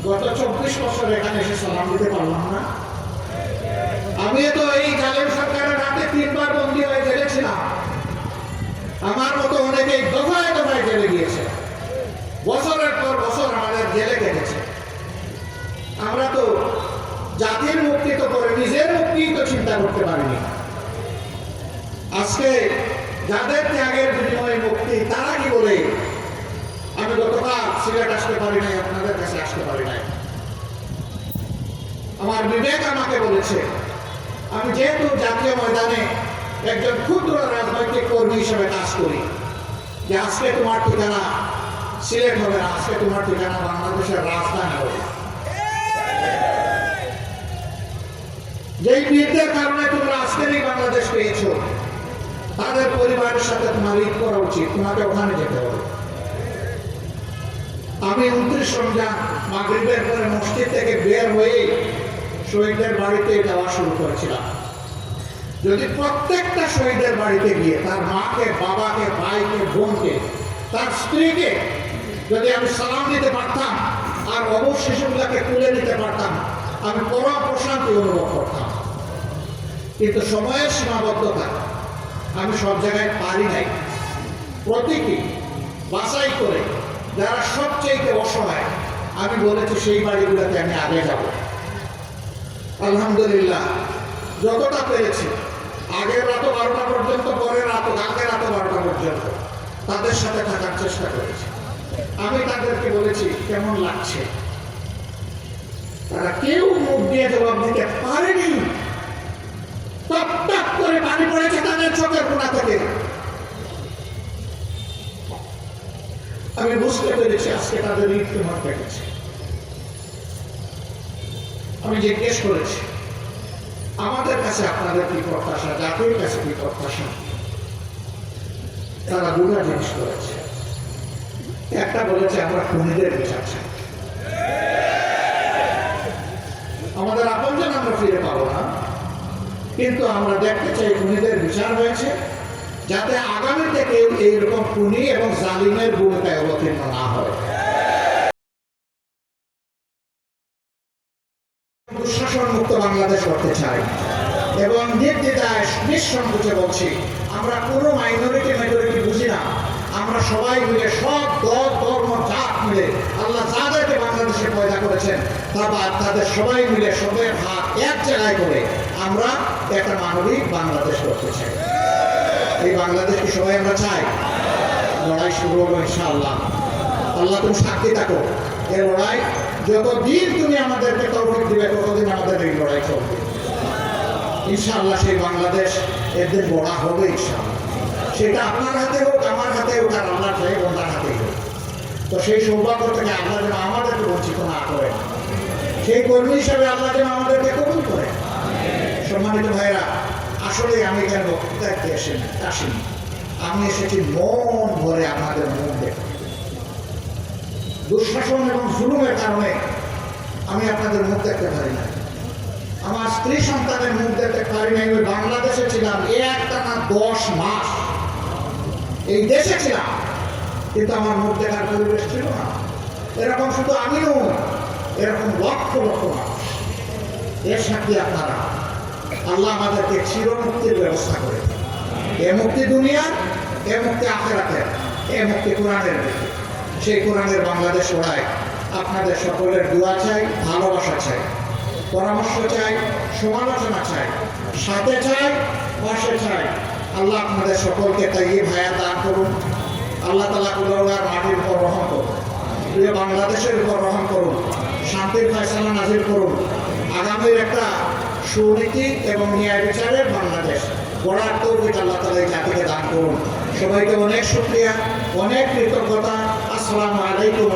গত 24 বছর এখানে এসে সালাম দিতে পারলাম না। আমি তো এই জালেম সরকারের হাতে 3 বার বন্দী হয়ে জেলে ছিলাম। আমার মতো অনেকেই দফায় দফায় জেলে গিয়েছে, বছরের পর বছর আমাদের জেলে কেটেছে। আমরা তো জাতির মুক্তি তো করে নিজের মুক্তি তো চিন্তা করতে পারিনি। আজকে যাদের ত্যাগের বিনিময়ে মুক্তি, তারা কি বলে আমি গতকাল সিলেট আসতে পারি নাই, আপনাদের কাছে আসতে পারি নাই। আমার বিবেক আমাকে বলেছে, আমি যেহেতু জাতীয় ময়দানে একজন ক্ষুদ্র রাজনৈতিক কর্মী হিসেবে কাজ করি, যে আজকে তোমার ঠিকানা সিলেট হবে না, আজকে তোমার ঠিকানা বাংলাদেশের রাজধানী হবে। যেই বীরদের কারণে তোমরা আজকের এই বাংলাদেশ পেয়েছো, তাদের পরিবারের সাথে তোমার ঈদ করা উচিত, তোমাকে ওখানে যেতে হবে। আমি 29 রমজান মাগরিবের পরে মসজিদ থেকে বের হয়ে শহীদদের বাড়িতে যাওয়া শুরু করেছিলাম। যদি প্রত্যেকটা শহীদের বাড়িতে গিয়ে তার মাকে, বাবাকে, ভাইকে, বোনকে, তার স্ত্রীকে যদি আমি সালাম দিতে পারতাম আর অবশ শিশুগুলোকে তুলে নিতে পারতাম, আমি পরম প্রশান্তি অনুভব করতাম। কিন্তু সময়ের সীমাবদ্ধতা, আমি সব জায়গায় পারি নাই। প্রতীকী বাছাই করে যারা সবচেয়ে অসহায়, আমি বলেছি সেই বাড়িগুলোতে আমি আগে যাব। আলহামদুলিল্লাহ যতটা পেরেছি, আগের রাত 12টা পর্যন্ত, পরের রাত, আগের রাত 12টা পর্যন্ত তাদের সাথে থাকার চেষ্টা করেছি। আমি তাদেরকে বলেছি কেমন লাগছে, তারা কেউ মুখ দিয়ে জবাব দিতে পারেনি। টপ টপ করে পানি পড়েছে তাদের চোখের কোণা থেকে। আমি বুঝতে পেরেছি আজকে তাদের মৃত্যুমুখ পেয়েছে। আমি জিজ্ঞেস করেছি আমাদের কাছে আপনাদের কি প্রত্যাশা, জাতির কাছে কি প্রত্যাশা? তারা দুটা জিনিস করেছে। একটা বলেছে আমরা খুনিদের বিচার চাই, আমাদের আপনজন আমরা ফিরে পাবো না, কিন্তু আমরা দেখতে চাই খুনিদের বিচার হয়েছে, যাতে আগামীতে কেউ এইরকম খুনি এবং জালিমের ভূমিকায় অবতীর্ণ না হয়। দুঃশাসন মুক্ত বাংলাদেশ করতে চাই এবং নির্দ্বিধায় নিঃসংকোচে বলছি, আমরা কোনো মাইনরিটি মেজরিটি বুঝি না। আমরা সবাই মিলে, সব দল ধর্ম জাত মিলে, আল্লাহ যাদেরকে বাংলাদেশে পয়দা করেছেন তাদের সবাই মিলে সবের হাত এক জায়গায় করে আমরা একটা মানবিক বাংলাদেশ করতে চাই। এই বাংলাদেশ কি সবাই আমরা চাই? লড়াই শুরু হলো ইনশাআল্লাহ। আল্লাহ তুমি সাক্ষী থাকো, এই লড়াই যতদিন তুমি আমাদেরকে তৌফিক দিবে ততদিন আমাদের এই লড়াই চলবে ইনশাআল্লাহ। সেই বাংলাদেশ একদিন বড় হবে ইনশাআল্লাহ। সেটা আপনার হাতে হোক, আমার হাতে হোক, আর আল্লাহ সেই বন্ধার হাতেই হোক। তো সেই সৌভাগ্য থেকে আল্লাহ যেন আমাদেরকে বঞ্চিত না করে, সেই কর্মী হিসাবে আল্লাহ যেন আমাদেরকে কবুল করে। সম্মানিত ভাইরা, আসলে আমি কেন বক্তৃতায় আসিনি, আমি এসেছি মন ভরে আপনাদের মুখ দেখতে। দুঃশাসন এবং জুলুমের কারণে আমি আপনাদের মুখ দেখতে পারি না, আমার স্ত্রী সন্তানের মুখ দেখতে পারি না। আমি বাংলাদেশে ছিলাম একটানা 10 মাস, এই দেশে ছিলাম, কিন্তু আমার মুখ দেখার পরিবেশ ছিল না। এরকম শুধু আমি নই, এরকম লক্ষ লক্ষ মানুষ। এর সাথে আপনারা, আল্লাহ আমাদেরকে চিরমুক্তির ব্যবস্থা করে, এ মুক্তি দুনিয়ার, এ মুক্তি আখিরাতের, এ মুক্তি কোরআনের দিকে। সেই কোরআনের বাংলাদেশ ওড়ায় আপনাদের সকলের দোয়া চাই, ভালোবাসা চাই, পরামর্শ চাই, সমালোচনা চাই, সাথে চাই, পাশে চাই। আল্লাহ আপনাদের সকলকে তাইয়িব হায়াত দান করুন। আল্লাহ তাআলা কুলাউড়ার মাটির উপর রহম করুন, প্রিয় বাংলাদেশের উপর রহম করুন, শান্তির ফয়সালা নাজিল করুন। আগামীর একটা সুনীতি এবং ন্যায় বিচারের বাংলাদেশ গড়ার তৌফিক আল্লাহ তাআলা এই জাতিকে দান করুন। সবাইকে অনেক শুকরিয়া, অনেক কৃতজ্ঞতা। আসসালামু আলাইকুম।